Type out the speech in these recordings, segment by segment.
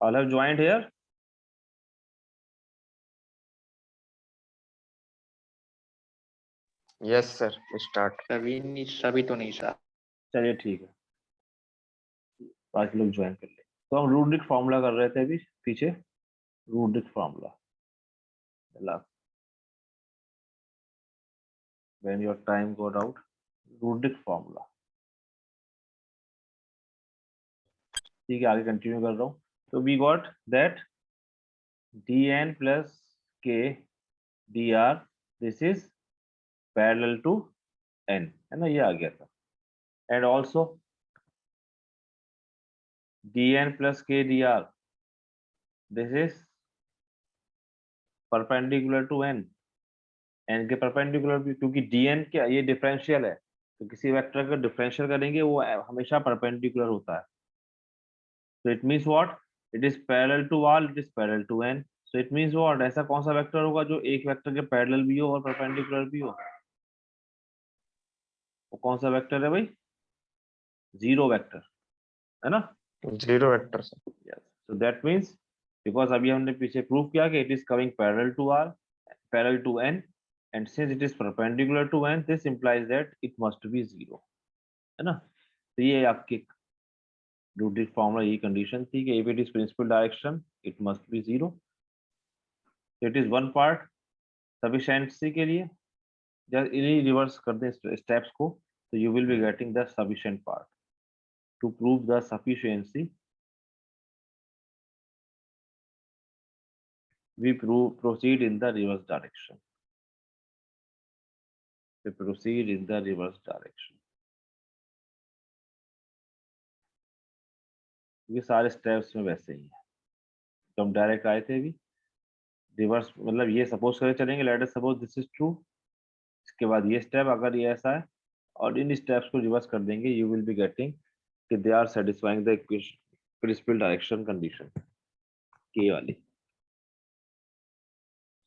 All have joined here? Yes sir start. सभी तो नहीं सर। चलिए ठीक है, बाकी लोग ज्वाइन कर ले। तो हम रूडिक फॉर्मूला कर रहे थे अभी पीछे, रूडिक formula. when your time got out, रूडिक फॉर्मूला। ठीक है, आगे कंटिन्यू कर रहा हूँ। तो we got that dn plus k dr, this is parallel to n, है ना, ये आ गया था। And also dn plus k dr, this is perpendicular to n। n के परपेंडिकुलर भी, क्योंकि dn क्या, ये डिफरेंशियल है, तो किसी वेक्टर का डिफरेंशियल करेंगे वो हमेशा परपेंडिकुलर होता है। So it means what? It is parallel to r, it is parallel to n. So it means what? ऐसा कौन सा वेक्टर होगा जो एक वेक्टर के पैरेलल भी हो और परपेंडिकुलर भी हो? वो कौन सा वेक्टर है भाई? जीरो वेक्टर, है ना? Zero vector sir. Yes. So that means because अभी हमने पीछे प्रूव किया कि it is coming parallel to r, parallel to n, and since it is perpendicular to n, this implies that it must be zero, है ना? तो ये आपकी रूडिक फॉर्मूला, ये कंडीशन थी कि if it is principal direction, it must be zero. It is one part sufficiency के लिए, जब इन्हीं रिवर्स कर दें स्टेप्स को, तो you will be getting the sufficient part. To prove the sufficiency we proceed in the reverse direction, we proceed in the reverse direction. ये सारे स्टेप्स में वैसे ही है, तो हम डायरेक्ट आए थे अभी, रिवर्स मतलब ये सपोज करके चलेंगे, let us suppose this is true, इसके बाद ये स्टेप अगर ये ऐसा है, और इन स्टेप्स को रिवर्स कर देंगे, यू विल बी गेटिंग कि they are satisfying the equation principal direction condition के वाली।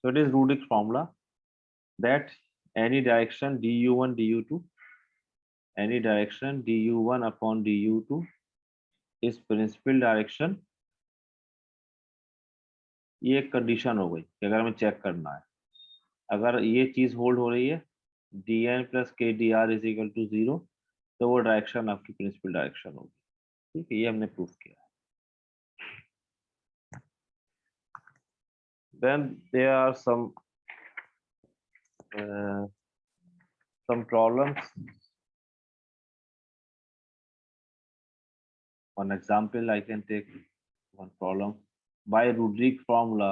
So it is Rudick's formula that any direction du1 du2, any direction du1 upon du2 is principal direction। ये एक condition हो गई कि अगर हमें चेक करना है, अगर ये चीज होल्ड हो रही है dn plus k dr is equal to 0, तो वो डायरेक्शन आपकी प्रिंसिपल डायरेक्शन होगी। ठीक है, ये हमने प्रूफ किया। Then there are some problems. One example I can take, one problem by Rudick formula,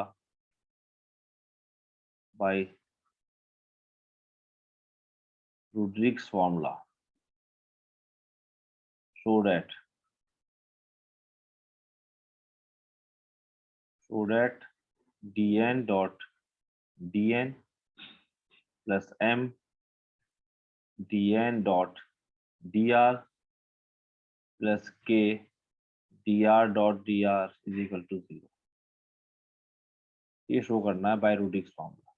by Rudick's formula, so that dn dot dn plus m dn dot dr plus k dr dot dr is equal to 0, ये show करना है bye रूडिक्स formula.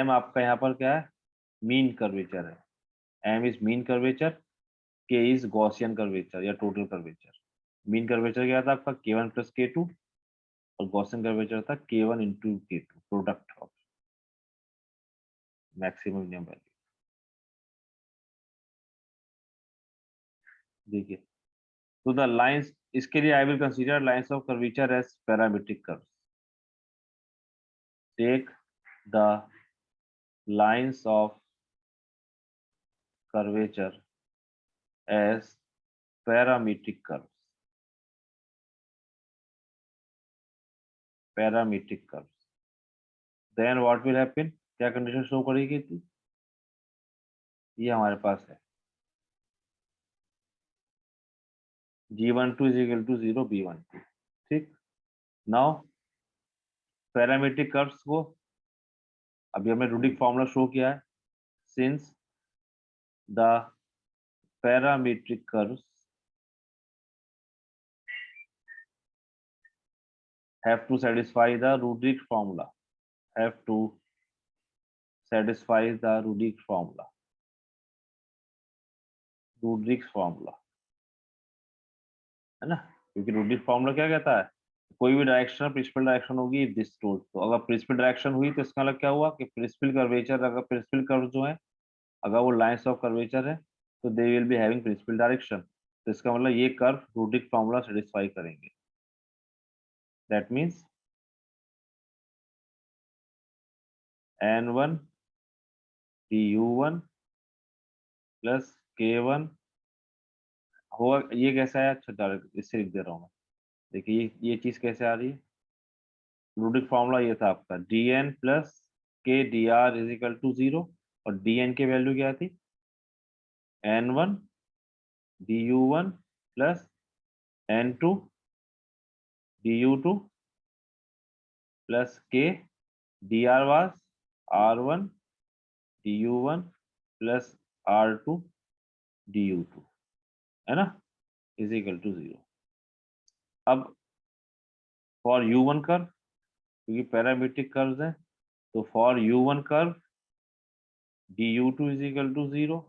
m आपका यहाँ पर क्या है? Mean curvature है, m is mean curvature, k is Gaussian curvature या टोटल कर्वेचर। मीन कर्वेचर क्या था आपका? k1 plus k2, और गॉसियन कर्वेचर था k1 into k2, product of maximum minimum value. देखिए, तो द लाइंस, इसके लिए I will consider lines of curvature as parametric curves. Take the lines of curvature as parametric curves, parametric curves, then what will happen? क्या condition show करेगी थी? ये हमारे पास है g12 is equal to 0 b12, ठीक। Now parametric curves को अभी हमने रूडिक फॉर्मूला शो किया है, since the parametric curves have to satisfy the Rudick formula, have to satisfy the Rudick formula, Rudick's formula, है ना? क्योंकि रूडिक फॉर्मूला क्या कहता है, कोई भी डायरेक्शन प्रिंसिपल डायरेक्शन होगी दिस रूट। तो अगर प्रिंसिपल डायरेक्शन हुई तो इसका मतलब क्या हुआ कि प्रिंसिपल कर्वेचर, अगर प्रिंसिपल कर्व जो है अगर वो लाइंस ऑफ कर्वेचर है तो they will be having principal direction. तो इसका मतलब ये कर्व रूडिक फॉर्मूला सेटिस्फाई करेंगे। That means n1 du1 plus k1 होगा। ये कैसा है, अच्छा डायरेक्ट इससे लिख दे रहा हूँ मैं। देखिए ये चीज कैसे आ रही है, रूडिक फॉर्मूला ये था आपका dn plus K D R is equal to 0, और dn की वैल्यू क्या थी, n1 du1 plus n2 du2 plus k dr was r1 du1 plus r2 du2, है ना, इज इक्वल टू 0। अब फॉर u1 कर्व, क्योंकि पैरामीट्रिक कर्व्स हैं, तो for u1 curve du2 is equal to 0।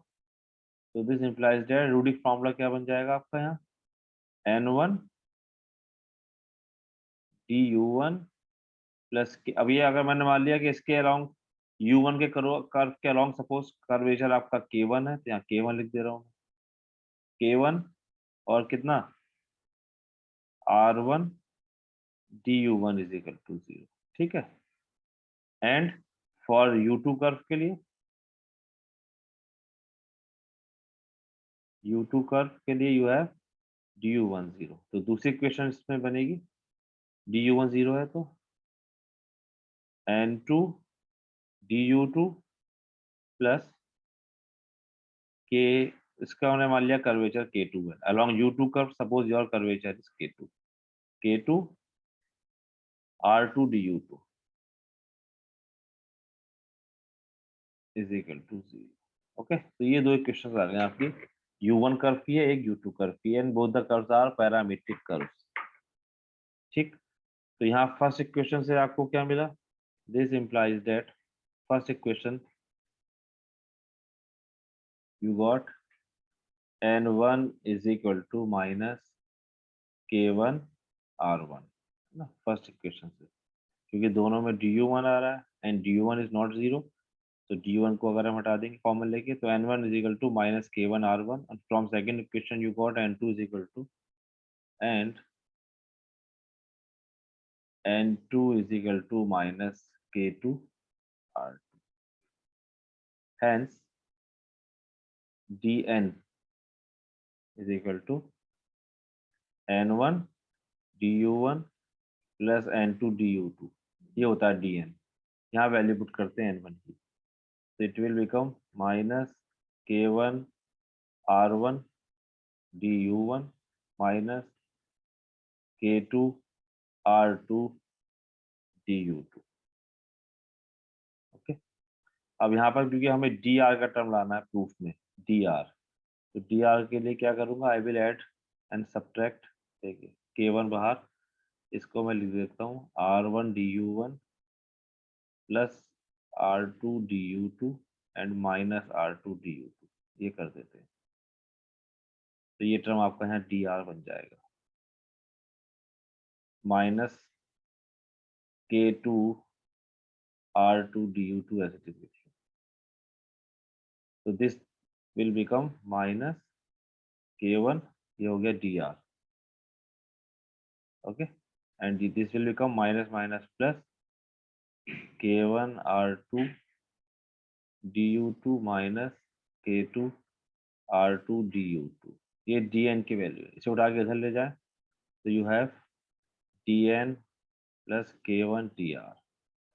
तो दिस इंप्लाइज दैट रूडिक formula क्या बन जाएगा आपका यहाँ, n1 du1 प्लस, अब ये अगर मैंने मान लिया कि इसके अलोंग u1 के कर्व के अलोंग सपोज कर्वेचर आपका k1 है, तो यहाँ k1 लिख दे रहा हूँ, k1 और कितना r1 du1 is equal to 0, ठीक है। एंड फॉर u2 कर्व के लिए, u2 कर्व के लिए यू हैव du1 0। तो दूसरी इक्वेशन इसमें बनेगी, du1 0 है तो n2 du2 प्लस k, इसका हमने मान लिया कर्वेचर k2 है along u2 curve, suppose your curvature is k2 r2 du2 is equal to 0। Okay, तो ये दो इक्वेशंस आ गए आपकी, u1 कर्व की है, एक u2 कर्व की है, and both the curves are parametric curves, ठीक। तो यहाँ फर्स्ट इक्वेशन से आपको क्या मिला, this implies that first equation you got n1 is equal to minus k1 r1 ना, फर्स्ट इक्वेशन से, क्योंकि दोनों में du1 आ रहा है एंड du1 इज नॉट 0, तो du1 को अगर हम हटा देंगे कॉमन लेके, तो n1 is equal to minus k1 r1, and from second equation you got n2 is equal to and n2 is equal to minus k2 r2, hence dn is equal to n1 du1 plus n2 du2, ये होता है dn। यहाँ value put करते हैं n1 की, तो it will become minus k1 r1 du1 minus k2 r2 du2। Okay, अब यहाँ पर क्योंकि हमें dr का टर्म लाना है प्रूफ में, dr, तो dr के लिए क्या करूंगा, I will add and subtract, देखिए k1 बाहर, इसको मैं लिख देता हूँ r1 du1 plus r2 du2 and minus r2 du2, ये कर देते हैं। तो ये टर्म आपका यहाँ dr बन जाएगा माइनस k2 r2 du2 ऐसे लिख दीजिए। तो this will become minus k1, ये हो गया dr, okay, and this will become minus minus plus k1 r2 du2 minus k2 r2 du2, ये dn की वैल्यू है, इसे उठा के इधर ले जाए तो you have dn plus k1 dr,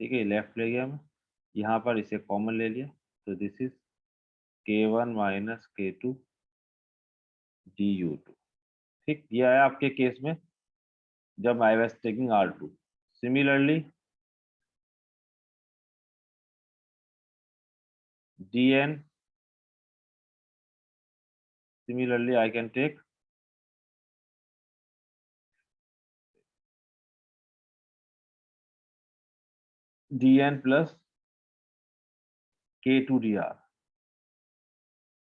ठीक है, लेफ्ट ले गया मैं, यहाँ पर इसे कॉमन ले लिया, तो this is k1 minus k2 du2, ठीक। ये आया आपके केस में जब I was taking r2। Similarly dn, similarly I can take dn plus k2 dr,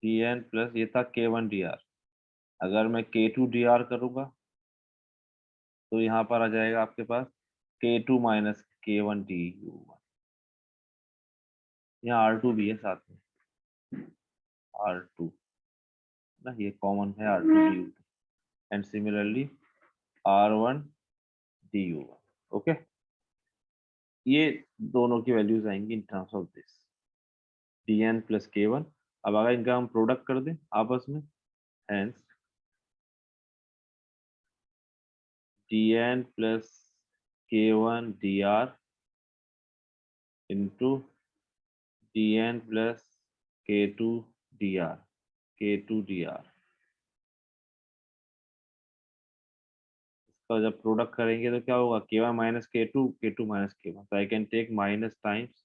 dn plus ये था k1 dr, अगर मैं k2 dr करूंगा तो यहाँ पर आ जाएगा आपके पास k2 माइनस k1 du1। यहाँ r2 भी है साथ में, r2 ना, ये कॉमन है r2 du2 and similarly r1 du1। Okay, ये दोनों की वैल्यूज आएंगी in terms of this dn plus k1। अब अगर इनका हम प्रोडक्ट कर दें आपस में, hence dn plus k1 dr into dn plus k2 dr, k2 dr। इसका जब प्रोडक्ट करेंगे तो क्या होगा, k1 minus k2, k2 minus k1। तो I can take minus times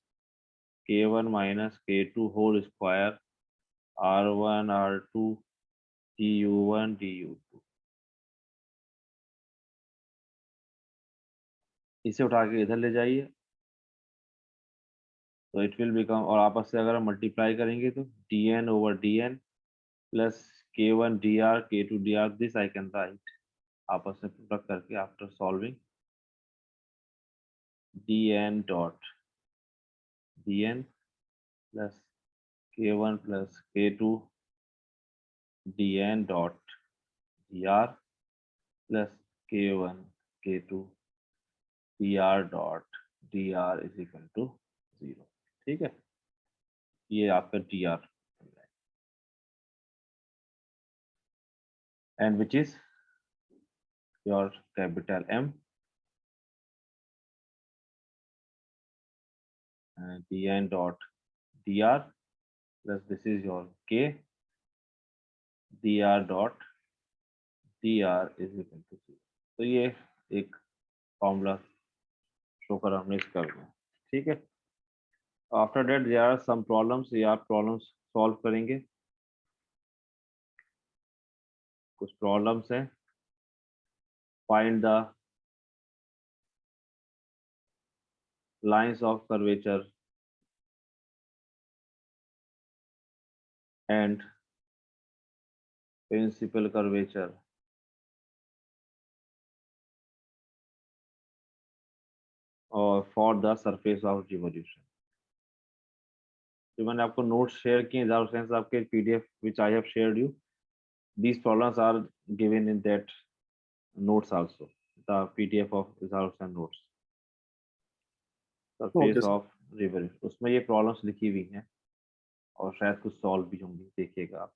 k1 minus k2 whole square r1 r2 du1 du2। इसे उठा के इधर ले जाइए तो इट विल बिकम, और आपस से अगर हम मल्टीप्लाई करेंगे तो dn over dn plus k1 dr k2 dr, this I can write आपस में प्रोडक्ट करके after solving dn dot dn plus k1 plus k2 dn dot dr plus k1 k2 dr dot dr is equal to 0। ठीक है, ये आपका dr and which is your capital M dn dot dr plus this is your k dr dot dr is equal to 0। तो ये एक formula show कर हमने इसका में, ठीक है। After that there are some problems, ये आप प्रॉब्लम्स सॉल्व करेंगे। कुछ प्रॉब्लम्स हैं, find the lines of curvature and principal curvature और for the surface of revolution. जो मैंने आपको नोट्स शेयर किए आपके PDF which I have shared you, these problems are given in that notes also, the PDF of results and notes, surface of river, उसमें ये problems लिखी हुई हैं और शायद कुछ सॉल्व भी होंगी, देखिएगा आप।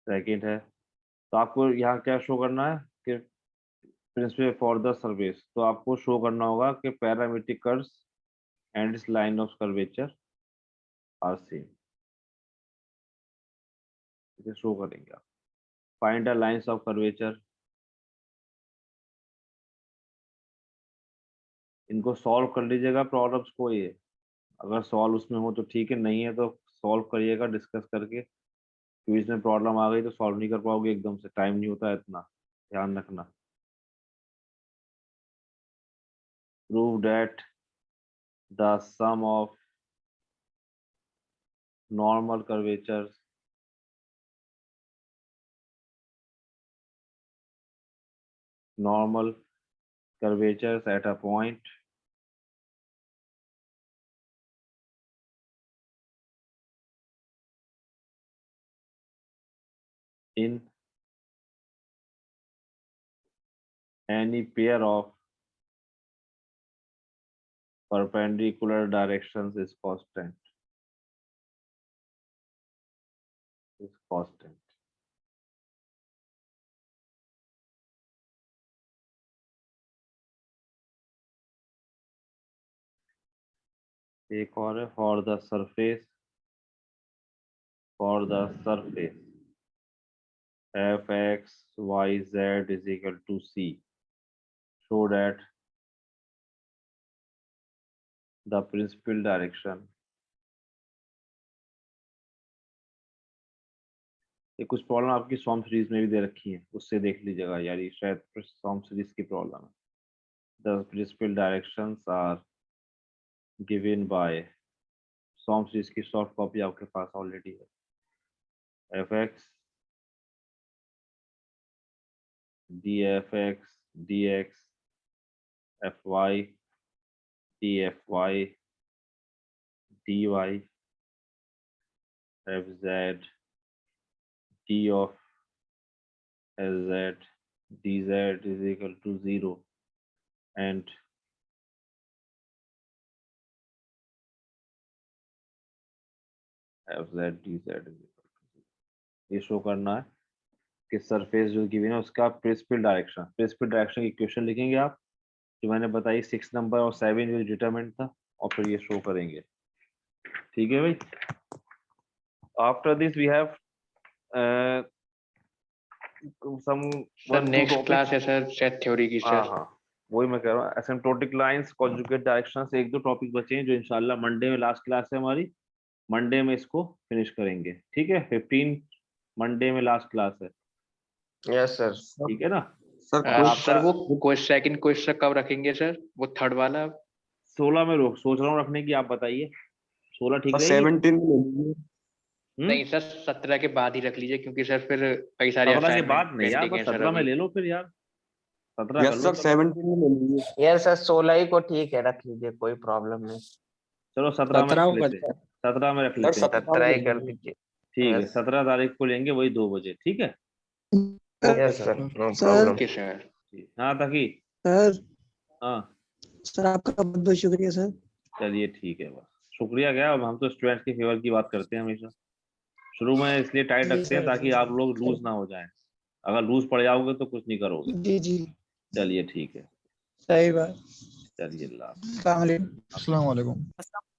सेकेंड है, तो आपको यहाँ क्या शो करना है कि प्रिंसिपल फॉर द सरफेस, तो आपको शो करना होगा कि पैरामीट्रिक कर्व्स एंड इस line of curvature R same, इसे शो करेंगे आप। Find the lines of curvature, इनको सॉल्व कर लीजिएगा प्रॉब्लम्स को। ये अगर सॉल्व उसमें हो तो ठीक है, नहीं है तो सॉल्व करिएगा डिस्कस करके। क्विज में प्रॉब्लम आ गई तो सॉल्व नहीं कर पाओगे एकदम से, टाइम नहीं होता है इतना, ध्यान रखना। Prove that the sum of normal curvatures at a point in any pair of perpendicular directions is constant, एक और है, for the surface fx y z is equal to c, show that the principal direction, ये कुछ problem आपकी सॉम series में भी दे रखी है, उससे देख लीजिएगा यार, ये शायद सॉम सीरीज की प्रॉब्लम है। The principal directions are given by, Schaum series की सॉफ्ट कॉपी आपके पास ऑलरेडी है। fx dfx dx fy dfy dy fz d of sz dz is equal to 0 and fz dz is equal to 0. ये show करना है कि surface जो given है उसका प्रिंसिपल डायरेक्शन की इक्वेशन लिखेंगे आप जो मैंने बताई 6 नंबर और 7 जो डिटरमिनेंट था और फिर ये शो करेंगे। ठीक है भाई। After this we have some sir next class है सर सेट थ्योरी की हाँ सर। हाँ वही मैं कह रहा हूँ। एसिम्प्टोटिक लाइंस कॉन्जुगेट डायरेक्शन से 1-2 टॉपिक बचे हैं जो इंशाल्लाह मंडे में लास्ट क्लास है हमारी, मंडे में इसको फिनिश करेंगे। ठीक है 15 मंडे में लास्ट क्लास है। Yes sir. ठीक है ना। सर वो सेकंड क्वेश्चन कब रखेंगे सर, वो थर्ड वाला? 16 में सोच रहा हूँ रखने की, आप बताइए 16 ठीक रहेगी? 17 में ले लीजिए। नहीं सर 17 के बाद ही रख लीजिए क्योंकि सर फिर कई सारे 17 के असाइनमेंट बाद नहीं यार, पेंडिंग बस है सर 17 में अभी। ले लो फिर यार, 17 कर यस लो। सर 17 में ले लीजिए। यस सर 16 ही को ठीक है, रख लीजिए, कोई प्रॉब्लम नहीं। चलो 17 में 17 रख को लेते हैं, 17 में रख लेते हैं। 17 ही कर दीजिए। ठीक है Yes. 17 तारीख को लेंगे वही 2 बजे। ठीक है yes sir, no sir. Problem. Okay sir. ठीक। हाँ ताकि सर हाँ सर आपका बहुत बहुत शुक्रिया सर। चलिए ठीक है, बस शुक्रिया क्या, अब हम तो स्टूडेंट्स के फेवर की बात करते हैं हमेशा। शुरू में इसलिए टाइट जी रखते हैं सर, ताकि जी आप सर। लोग लूज ना हो जाएं। अगर लूज पड़ जाओगे तो कुछ नहीं करोगे। जी जी चलिए ठीक है, सही बात। चलिए अल्लाह हाफ़िज़। अस्सलाम वालेकुम। अस्सलाम वालेकुम।